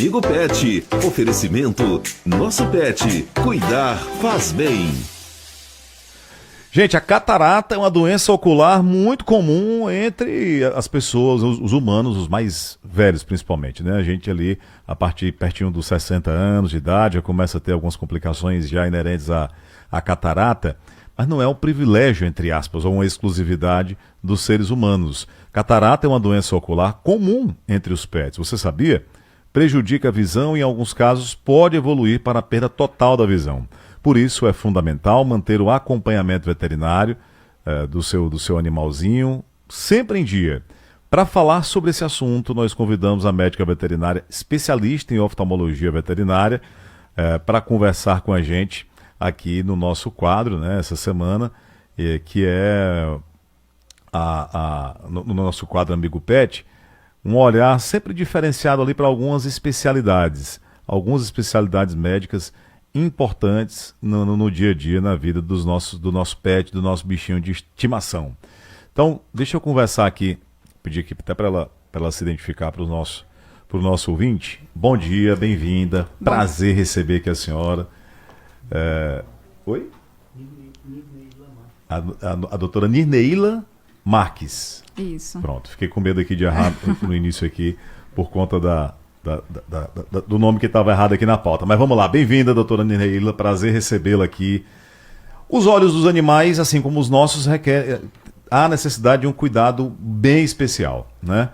Amigo Pet. Oferecimento Nosso Pet. Cuidar faz bem. Gente, a catarata é uma doença ocular muito comum entre as pessoas, os humanos, os mais velhos principalmente, né? A gente ali, a partir pertinho dos 60 anos de idade, já começa a ter algumas complicações já inerentes à catarata, mas não é um privilégio, entre aspas, ou uma exclusividade dos seres humanos. Catarata é uma doença ocular comum entre os pets, você sabia? Prejudica a visão e, em alguns casos, pode evoluir para a perda total da visão. Por isso, é fundamental manter o acompanhamento veterinário do seu animalzinho sempre em dia. Para falar sobre esse assunto, nós convidamos a médica veterinária especialista em oftalmologia veterinária para conversar com a gente aqui no nosso quadro, né, essa semana, que é no nosso quadro Amigo Pet, um olhar sempre diferenciado ali para algumas especialidades médicas importantes no dia a dia, na vida do nosso pet, do nosso bichinho de estimação. Então, deixa eu conversar aqui, pedir aqui até para ela se identificar para o nosso ouvinte. Bom dia, bem-vinda, prazer receber aqui a senhora. Oi? A doutora Nirneila Marques. Isso. Pronto, fiquei com medo aqui de errar no início aqui, por conta do nome que estava errado aqui na pauta. Mas vamos lá, bem-vinda, doutora Nirneila, prazer recebê-la aqui. Os olhos dos animais, assim como os nossos, há necessidade de um cuidado bem especial, né?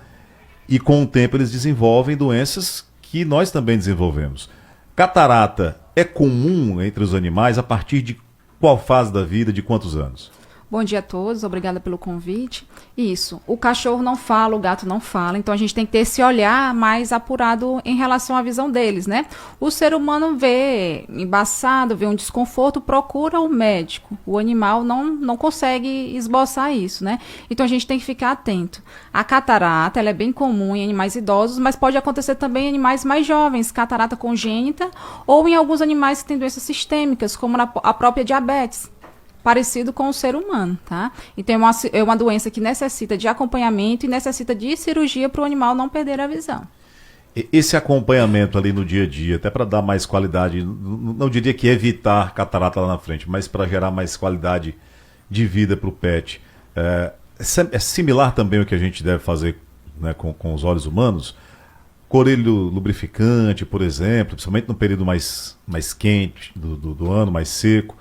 E com o tempo eles desenvolvem doenças que nós também desenvolvemos. Catarata é comum entre os animais a partir de qual fase da vida, de quantos anos? Bom dia a todos, obrigada pelo convite. Isso, o cachorro não fala, o gato não fala, então a gente tem que ter esse olhar mais apurado em relação à visão deles, né? O ser humano vê embaçado, vê um desconforto, procura o médico. O animal não consegue esboçar isso, né? Então a gente tem que ficar atento. A catarata, ela é bem comum em animais idosos, mas pode acontecer também em animais mais jovens, catarata congênita, ou em alguns animais que têm doenças sistêmicas, como a própria diabetes. Parecido com o ser humano, tá? Então é uma doença que necessita de acompanhamento e necessita de cirurgia para o animal não perder a visão. Esse acompanhamento ali no dia a dia, até para dar mais qualidade, não diria que evitar catarata lá na frente, mas para gerar mais qualidade de vida para o pet, é similar também ao que a gente deve fazer, né, com os olhos humanos? Corelho lubrificante, por exemplo, principalmente no período mais quente do ano, mais seco.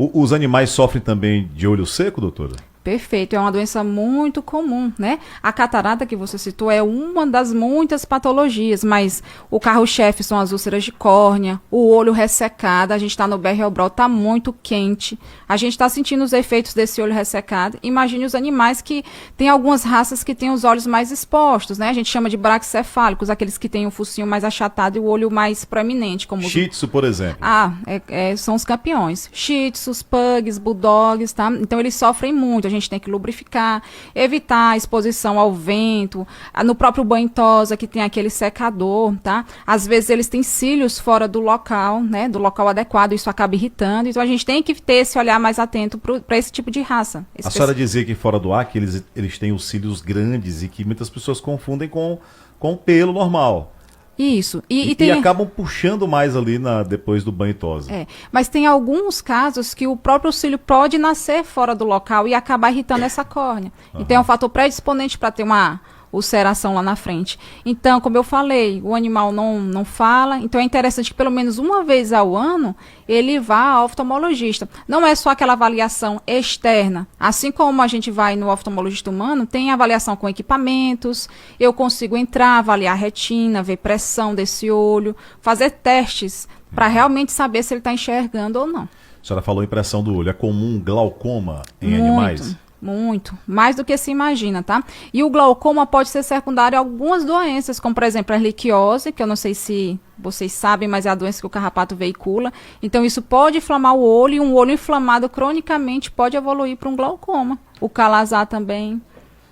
Os animais sofrem também de olho seco, doutora? Perfeito, é uma doença muito comum, né? A catarata que você citou é uma das muitas patologias, mas o carro-chefe são as úlceras de córnea, o olho ressecado, a gente está no BR-Obrol, está muito quente, a gente está sentindo os efeitos desse olho ressecado. Imagine os animais que tem algumas raças que têm os olhos mais expostos, né? A gente chama de braquicefálicos, aqueles que têm o focinho mais achatado e o olho mais proeminente. Como Shih Tzu, por exemplo. São os campeões. Shih Tzus, Pugs, Bulldogs, tá? Então eles sofrem muito, a gente tem que lubrificar, evitar a exposição ao vento, no próprio banho tosa, que tem aquele secador, tá? Às vezes eles têm cílios fora do local, né? Do local adequado, isso acaba irritando, então a gente tem que ter esse olhar mais atento para esse tipo de raça. A senhora dizia que fora do ar que eles têm os cílios grandes e que muitas pessoas confundem com o pelo normal. Isso. E acabam puxando mais ali depois do banho tosa. Mas tem alguns casos que o próprio cílio pode nascer fora do local e acabar irritando essa córnea. Uhum. Então é um fator predisponente para ter uma ulceração lá na frente. Então, como eu falei, o animal não fala, então é interessante que pelo menos uma vez ao ano ele vá ao oftalmologista. Não é só aquela avaliação externa. Assim como a gente vai no oftalmologista humano, tem avaliação com equipamentos, eu consigo entrar, avaliar a retina, ver pressão desse olho, fazer testes para realmente saber se ele está enxergando ou não. A senhora falou em pressão do olho. É comum glaucoma em animais? Muito, mais do que se imagina, tá? E o glaucoma pode ser secundário a algumas doenças, como por exemplo a erliquiose, que eu não sei se vocês sabem, mas é a doença que o carrapato veicula. Então isso pode inflamar o olho, e um olho inflamado cronicamente pode evoluir para um glaucoma. O calazar também.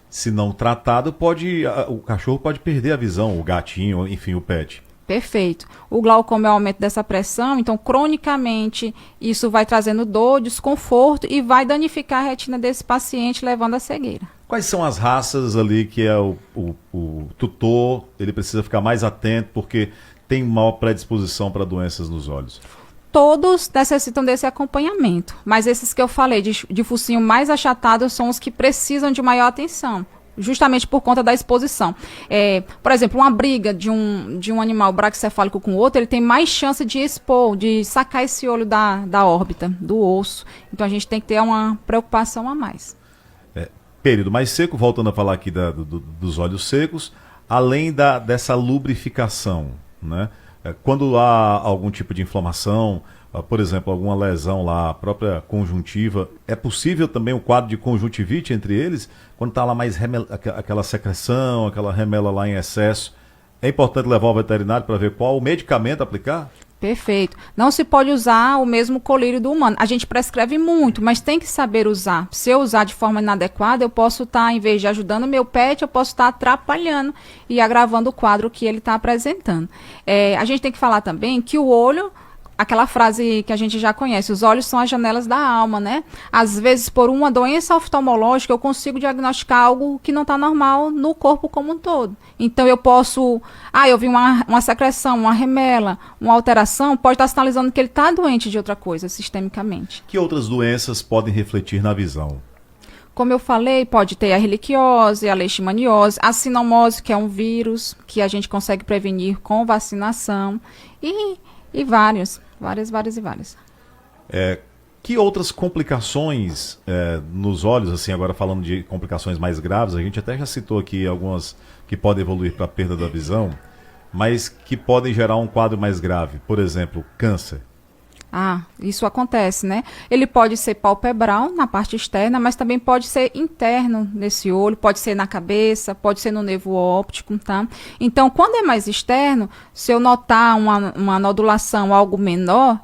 Se não tratado, o cachorro pode perder a visão, o gatinho, enfim, o pet. Perfeito. O glaucoma é o aumento dessa pressão, então cronicamente isso vai trazendo dor, desconforto e vai danificar a retina desse paciente, levando à cegueira. Quais são as raças ali que é o tutor, ele precisa ficar mais atento, porque tem maior predisposição para doenças nos olhos? Todos necessitam desse acompanhamento, mas esses que eu falei de focinho mais achatado são os que precisam de maior atenção, justamente por conta da exposição. Por exemplo, uma briga de um animal braquicefálico com o outro, ele tem mais chance de expor, de sacar esse olho da órbita, do osso. Então a gente tem que ter uma preocupação a mais. Período mais seco, voltando a falar aqui dos olhos secos, além dessa lubrificação, né? Quando há algum tipo de inflamação, por exemplo, alguma lesão lá, a própria conjuntiva, é possível também um quadro de conjuntivite entre eles? Quando está lá mais aquela secreção, aquela remela lá em excesso, é importante levar ao veterinário para ver qual o medicamento aplicar? Perfeito. Não se pode usar o mesmo colírio do humano. A gente prescreve muito, mas tem que saber usar. Se eu usar de forma inadequada, eu posso estar, em vez de ajudando o meu pet, eu posso estar atrapalhando e agravando o quadro que ele está apresentando. A gente tem que falar também que o olho, aquela frase que a gente já conhece, os olhos são as janelas da alma, né? Às vezes, por uma doença oftalmológica, eu consigo diagnosticar algo que não está normal no corpo como um todo. Então, eu posso... eu vi uma secreção, uma remela, uma alteração, pode estar sinalizando que ele está doente de outra coisa, sistemicamente. Que outras doenças podem refletir na visão? Como eu falei, pode ter a erliquiose, a leishmaniose, a sinomose, que é um vírus que a gente consegue prevenir com vacinação, e várias. Que outras complicações nos olhos, assim, agora falando de complicações mais graves, a gente até já citou aqui algumas que podem evoluir para a perda da visão, mas que podem gerar um quadro mais grave, por exemplo, câncer. Isso acontece, né? Ele pode ser palpebral na parte externa, mas também pode ser interno nesse olho, pode ser na cabeça, pode ser no nervo óptico, tá? Então, quando é mais externo, se eu notar uma nodulação, algo menor,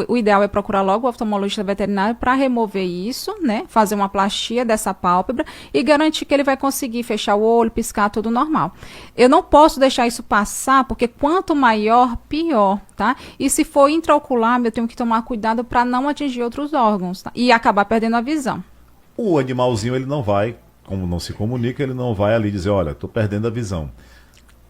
o ideal é procurar logo o oftalmologista veterinário para remover isso, né? Fazer uma plastia dessa pálpebra e garantir que ele vai conseguir fechar o olho, piscar, tudo normal. Eu não posso deixar isso passar, porque quanto maior, pior, tá? E se for intraocular, eu tenho que tomar cuidado para não atingir outros órgãos, tá? E acabar perdendo a visão. O animalzinho, ele não vai, como não se comunica, ele não vai ali dizer, olha, estou perdendo a visão.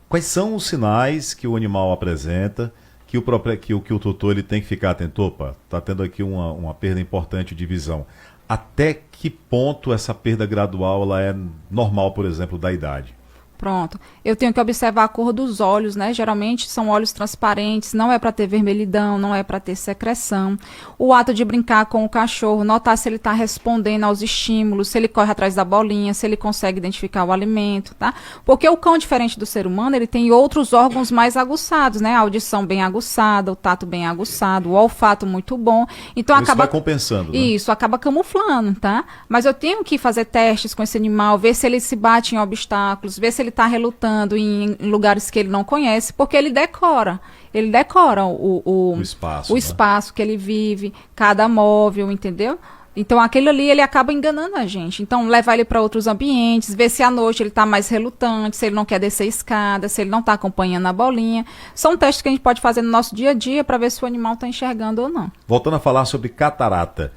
Quais são os sinais que o animal apresenta, que o tutor ele tem que ficar atento? Opa, está tendo aqui uma perda importante de visão. Até que ponto essa perda gradual ela é normal, por exemplo, da idade? Pronto. Eu tenho que observar a cor dos olhos, né? Geralmente são olhos transparentes, não é para ter vermelhidão, não é para ter secreção. O ato de brincar com o cachorro, notar se ele está respondendo aos estímulos, se ele corre atrás da bolinha, se ele consegue identificar o alimento, tá? Porque o cão, diferente do ser humano, ele tem outros órgãos mais aguçados, né? A audição bem aguçada, o tato bem aguçado, o olfato muito bom. Então isso acaba vai compensando, né? Isso, acaba camuflando, tá? Mas eu tenho que fazer testes com esse animal, ver se ele se bate em obstáculos, ver se ele está relutando em lugares que ele não conhece, porque ele decora o espaço, o espaço que ele vive, cada móvel, entendeu? Então aquele ali ele acaba enganando a gente. Então levar ele para outros ambientes, ver se à noite ele está mais relutante, se ele não quer descer escada, se ele não está acompanhando a bolinha. São testes que a gente pode fazer no nosso dia a dia para ver se o animal está enxergando ou não. Voltando a falar sobre catarata,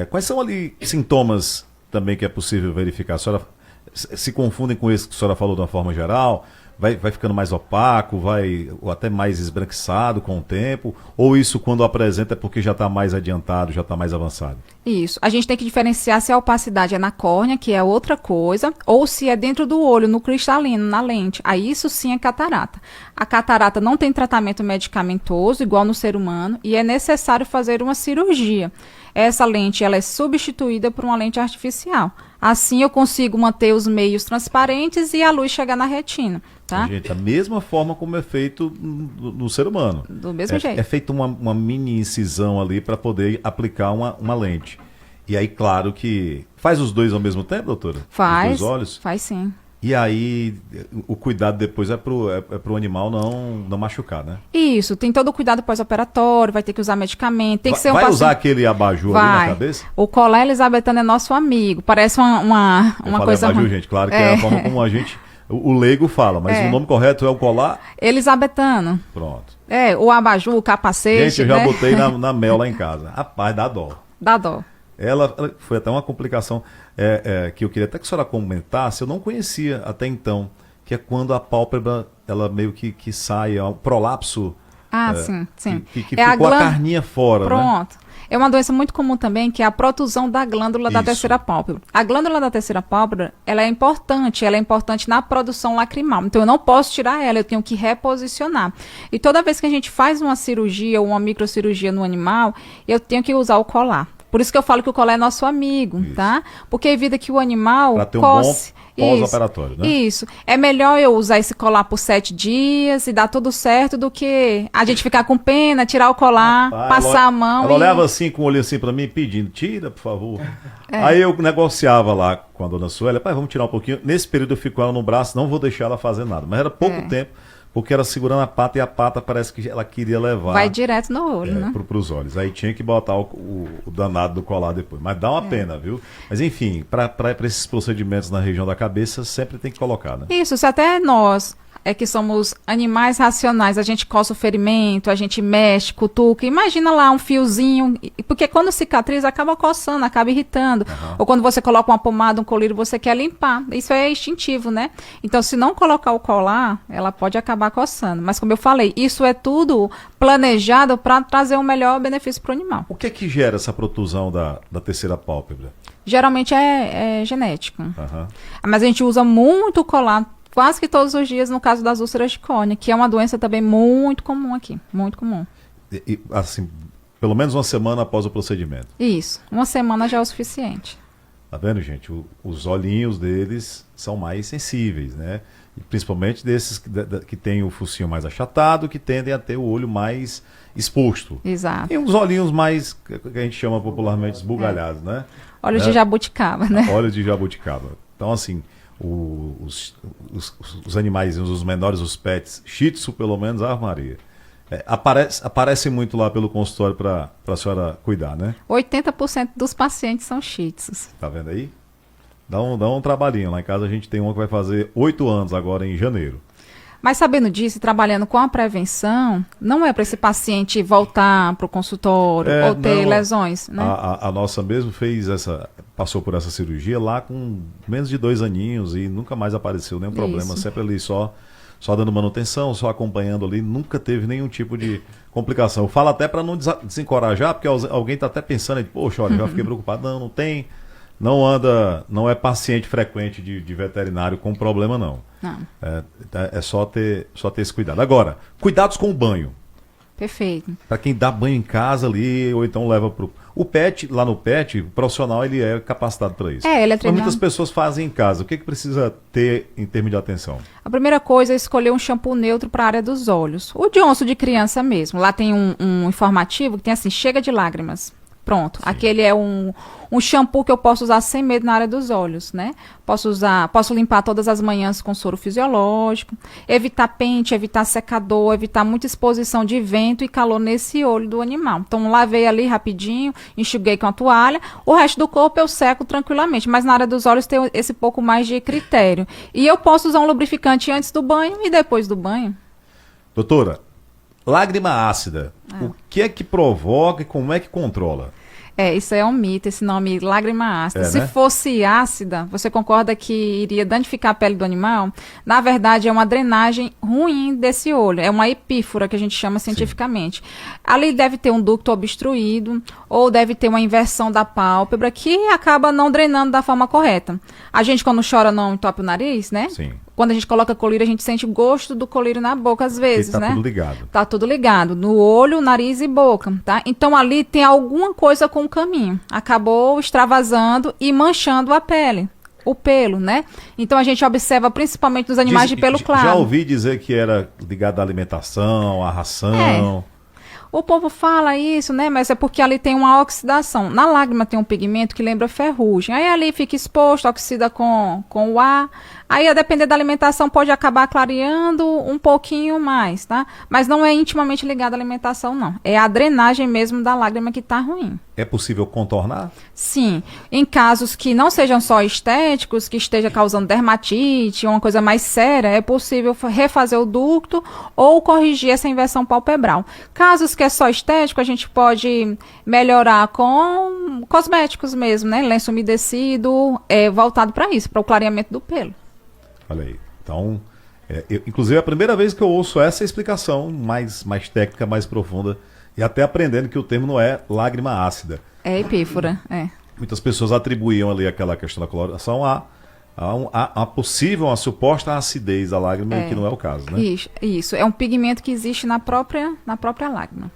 quais são ali sintomas também que é possível verificar? A senhora se confundem com isso que a senhora falou de uma forma geral? Vai ficando mais opaco, ou até mais esbranquiçado com o tempo? Ou isso, quando apresenta, é porque já está mais adiantado, já está mais avançado? Isso. A gente tem que diferenciar se a opacidade é na córnea, que é outra coisa, ou se é dentro do olho, no cristalino, na lente. Aí isso sim é catarata. A catarata não tem tratamento medicamentoso, igual no ser humano, e é necessário fazer uma cirurgia. Essa lente ela é substituída por uma lente artificial. Assim eu consigo manter os meios transparentes e a luz chegar na retina. Tá? Gente, da mesma forma como é feito no ser humano. Do mesmo jeito. É feita uma mini incisão ali para poder aplicar uma lente. E aí, claro que... Faz os dois ao mesmo tempo, doutora? Faz. Os dois olhos? Faz sim. E aí, o cuidado depois é pro animal não machucar, né? Isso, tem todo o cuidado pós-operatório, vai ter que usar medicamento, tem que ser um paciente... usar aquele abajur ali na cabeça? O colar elisabetano é nosso amigo, parece uma coisa... abajur, gente, claro que é a forma como a gente... O leigo fala, mas o nome correto é o colar? Elisabetano. Pronto. O abajur, o capacete, gente, eu já botei na mel lá em casa. Rapaz, dá dó. Dá dó. Ela foi até uma complicação que eu queria até que a senhora comentasse, eu não conhecia até então, que é quando a pálpebra ela meio que sai, é um prolapso. Sim, sim. Que É a ficou a carninha fora, né? Pronto. É uma doença muito comum também, que é a protusão da glândula da Isso. terceira pálpebra. A glândula da terceira pálpebra, ela é importante na produção lacrimal. Então, eu não posso tirar ela, eu tenho que reposicionar. E toda vez que a gente faz uma cirurgia ou uma microcirurgia no animal, eu tenho que usar o colar. Por isso que eu falo que o colar é nosso amigo, Isso. tá? Porque evita que o animal Para ter um coce. bom pós-operatório, né? Isso. É melhor eu usar esse colar por 7 dias e dar tudo certo do que a gente ficar com pena, tirar o colar, passar a mão. Ela olhava assim, com o olho assim pra mim, pedindo, tira, por favor. Aí eu negociava lá com a dona Suélia, pai, vamos tirar um pouquinho. Nesse período eu fico com ela no braço, não vou deixar ela fazer nada. Mas era pouco tempo, porque era segurando a pata e a pata parece que ela queria levar. Vai direto no olho, né? Pros olhos. Aí tinha que botar o danado do colar depois. Mas dá uma pena, viu? Mas enfim, para esses procedimentos na região da cabeça, sempre tem que colocar, né? Isso, se até nós que somos animais racionais, a gente coça o ferimento, a gente mexe, cutuca, imagina lá um fiozinho, porque quando cicatriza acaba coçando, acaba irritando, ou quando você coloca uma pomada, um colírio, você quer limpar, isso é instintivo, né? Então, se não colocar o colar, ela pode acabar coçando, mas como eu falei, isso é tudo planejado para trazer um melhor benefício para o animal. O que é que gera essa protusão da terceira pálpebra? Geralmente é genético, mas a gente usa muito o colar quase que todos os dias no caso das úlceras de córnea, que é uma doença também muito comum aqui, muito comum. Assim, pelo menos uma semana após o procedimento. Isso, uma semana já é o suficiente. Tá vendo, gente? Os olhinhos deles são mais sensíveis, né? E principalmente desses que têm o focinho mais achatado, que tendem a ter o olho mais exposto. Exato. E os olhinhos mais, que a gente chama popularmente, esbugalhados, né? Olho de jabuticaba, né? Olho de jabuticaba. Então, assim, os animais, os menores, os pets, Shih Tzu, pelo menos, Ave Maria. Aparece muito lá pelo consultório para a senhora cuidar, né? 80% dos pacientes são Shih Tzus. Tá vendo aí? Dá um trabalhinho. Lá em casa a gente tem uma que vai fazer 8 anos agora em janeiro. Mas sabendo disso e trabalhando com a prevenção, não é para esse paciente voltar para o consultório ou ter lesões, né? A nossa mesmo passou por essa cirurgia lá com menos de 2 aninhos e nunca mais apareceu nenhum problema. Sempre ali só dando manutenção, só acompanhando ali, nunca teve nenhum tipo de complicação. Eu falo até para não desencorajar, porque alguém está até pensando, poxa, olha, já fiquei preocupado. Não tem, não é paciente frequente de veterinário com problema, não. É só ter esse cuidado. Agora, cuidados com o banho. Perfeito. Para quem dá banho em casa ali, ou então leva pro... O pet, lá no pet, o profissional, ele é capacitado para isso. Ele é Mas treinado. muitas pessoas fazem em casa. O que precisa ter em termos de atenção? A primeira coisa é escolher um shampoo neutro para a área dos olhos. O de onço de criança mesmo. Lá tem um informativo que tem assim, chega de lágrimas. Pronto. Sim. Aquele é um shampoo que eu posso usar sem medo na área dos olhos, né? Posso limpar todas as manhãs com soro fisiológico, evitar pente, evitar secador, evitar muita exposição de vento e calor nesse olho do animal. Então, lavei ali rapidinho, enxuguei com a toalha, o resto do corpo eu seco tranquilamente, mas na área dos olhos tem esse pouco mais de critério. E eu posso usar um lubrificante antes do banho e depois do banho. Doutora, lágrima ácida, o que é que provoca e como é que controla? Isso é um mito, esse nome lágrima ácida. Se fosse ácida, você concorda que iria danificar a pele do animal? Na verdade, é uma drenagem ruim desse olho. É uma epífora que a gente chama cientificamente. Sim. Ali deve ter um ducto obstruído ou deve ter uma inversão da pálpebra que acaba não drenando da forma correta. A gente, quando chora, não entope o nariz, né? Sim. Quando a gente coloca colírio, a gente sente o gosto do colírio na boca, às vezes, né? Tá tudo ligado. Tá tudo ligado. No olho, nariz e boca, tá? Então, ali tem alguma coisa com o caminho. Acabou extravasando e manchando a pele. O pelo, né? Então, a gente observa principalmente nos animais de pelo claro. Já ouvi dizer que era ligado à alimentação, à ração... O povo fala isso, né? Mas é porque ali tem uma oxidação. Na lágrima tem um pigmento que lembra ferrugem. Aí ali fica exposto, oxida com o ar. Aí, a depender da alimentação, pode acabar clareando um pouquinho mais, tá? Mas não é intimamente ligado à alimentação, não. É a drenagem mesmo da lágrima que tá ruim. É possível contornar? Sim. Em casos que não sejam só estéticos, que esteja causando dermatite, uma coisa mais séria, é possível refazer o ducto ou corrigir essa inversão palpebral. Casos que é só estético, a gente pode melhorar com cosméticos mesmo, né? Lenço umedecido, voltado para isso, para o clareamento do pelo. Olha aí. Então, Inclusive, é a primeira vez que eu ouço essa explicação mais técnica, mais profunda, e até aprendendo que o termo não é lágrima ácida. É epífora, é. Muitas pessoas atribuíam ali aquela questão da coloração a possível, a suposta acidez da lágrima, que não é o caso, né? Isso. É um pigmento que existe na própria lágrima.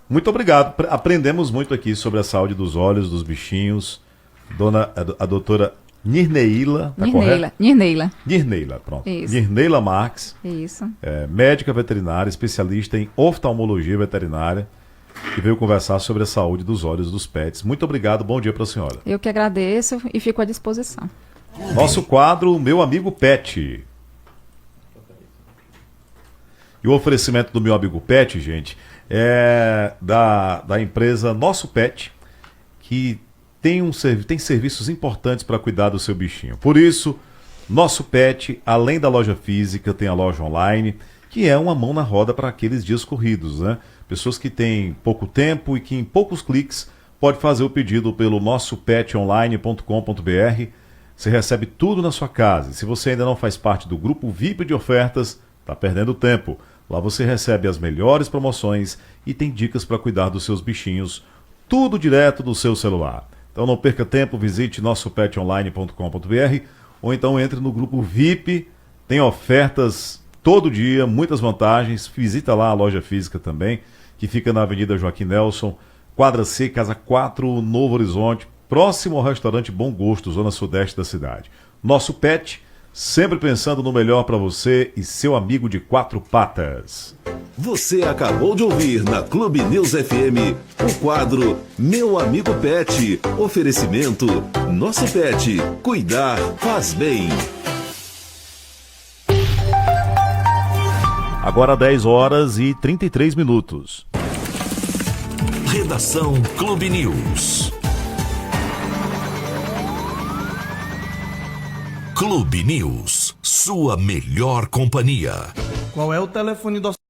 Muito obrigado. Aprendemos muito aqui sobre a saúde dos olhos, dos bichinhos. A doutora Nirneila, tá correto? Nirneila, pronto. Isso. Nirneila Marques, Isso. médica veterinária, especialista em oftalmologia veterinária, que veio conversar sobre a saúde dos olhos dos pets. Muito obrigado, bom dia para a senhora. Eu que agradeço e fico à disposição. Nosso quadro, Meu Amigo Pet. E o oferecimento do Meu Amigo Pet, gente, é da empresa Nosso Pet, que tem serviços importantes para cuidar do seu bichinho. Por isso, Nosso Pet, além da loja física, tem a loja online, que é uma mão na roda para aqueles dias corridos, né? Pessoas que têm pouco tempo e que em poucos cliques pode fazer o pedido pelo nossopetonline.com.br. Você recebe tudo na sua casa. E se você ainda não faz parte do grupo VIP de ofertas, está perdendo tempo. Lá você recebe as melhores promoções e tem dicas para cuidar dos seus bichinhos, tudo direto do seu celular. Então não perca tempo, visite nossopetonline.com.br ou então entre no grupo VIP, tem ofertas todo dia, muitas vantagens. Visita lá a loja física também, que fica na Avenida Joaquim Nelson, quadra C, Casa 4, Novo Horizonte, próximo ao restaurante Bom Gosto, zona sudeste da cidade. Nosso Pet, sempre pensando no melhor para você e seu amigo de quatro patas. Você acabou de ouvir na Clube News FM o quadro Meu Amigo Pet. Oferecimento Nosso Pet. Cuidar faz bem. Agora 10 horas e 33 minutos. Redação Clube News. Clube News, sua melhor companhia. Qual é o telefone do